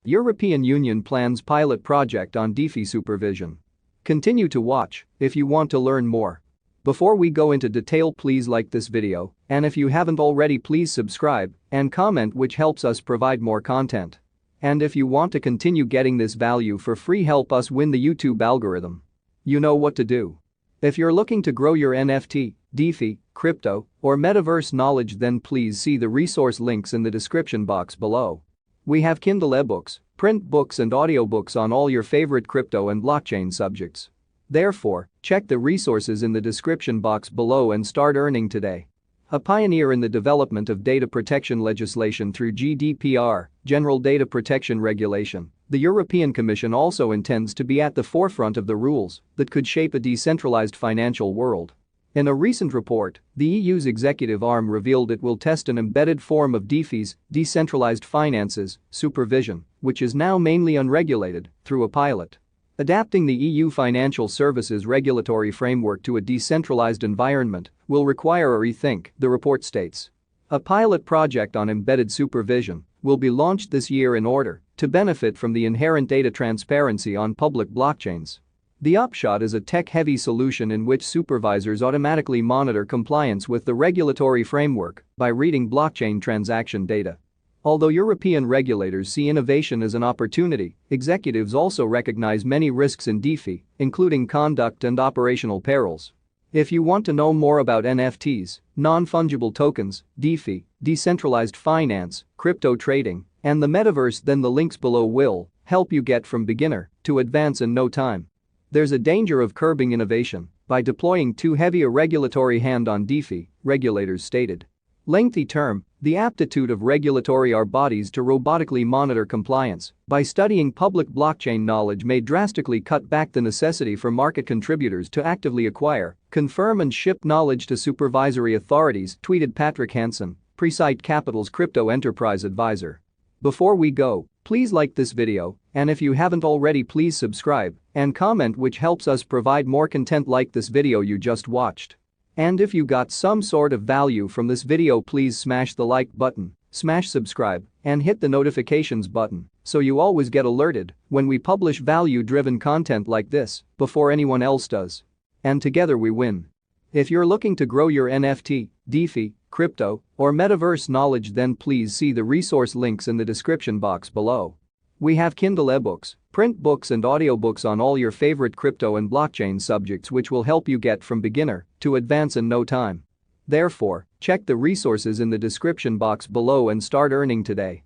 European Union plans pilot project on DeFi supervision. Continue to watch if you want to learn more. Before we go into detail, please like this video, and if you haven't already, please subscribe and comment, which helps us provide more content. And if you want to continue getting this value for free, help us win the YouTube algorithm. You know what to do. If you're looking to grow your NFT, DeFi, crypto, or metaverse knowledge, then please see the resource links in the description box below. We have Kindle ebooks, print books and audiobooks on all your favorite crypto and blockchain subjects. Therefore, check the resources in the description box below and start earning today. A pioneer in the development of data protection legislation through GDPR, General Data Protection Regulation, the European Commission also intends to be at the forefront of the rules that could shape a decentralized financial world. In a recent report, the EU's executive arm revealed it will test an embedded form of DeFi's, Decentralized Finances, supervision, which is now mainly unregulated, through a pilot. Adapting the EU financial services regulatory framework to a decentralized environment will require a rethink, the report states. A pilot project on embedded supervision will be launched this year in order to benefit from the inherent data transparency on public blockchains. The upshot is a tech-heavy solution in which supervisors automatically monitor compliance with the regulatory framework by reading blockchain transaction data. Although European regulators see innovation as an opportunity, executives also recognize many risks in DeFi, including conduct and operational perils. If you want to know more about NFTs, non-fungible tokens, DeFi, decentralized finance, crypto trading, and the metaverse, then the links below will help you get from beginner to advance in no time. There's a danger of curbing innovation by deploying too heavy a regulatory hand on DeFi, regulators stated. Lengthy term, the aptitude of regulatory bodies to robotically monitor compliance by studying public blockchain knowledge may drastically cut back the necessity for market contributors to actively acquire, confirm and ship knowledge to supervisory authorities, tweeted Patrick Hansen, Presite Capital's crypto enterprise advisor. Before we go, please like this video, and if you haven't already, please subscribe and comment, which helps us provide more content like this video you just watched. And if you got some sort of value from this video, please smash the like button, smash subscribe, and hit the notifications button so you always get alerted when we publish value-driven content like this before anyone else does. And together we win. If you're looking to grow your NFT, DeFi, crypto, or metaverse knowledge, then please see the resource links in the description box below. We have Kindle ebooks, print books and audiobooks on all your favorite crypto and blockchain subjects, which will help you get from beginner to advance in no time. Therefore, check the resources in the description box below and start earning today.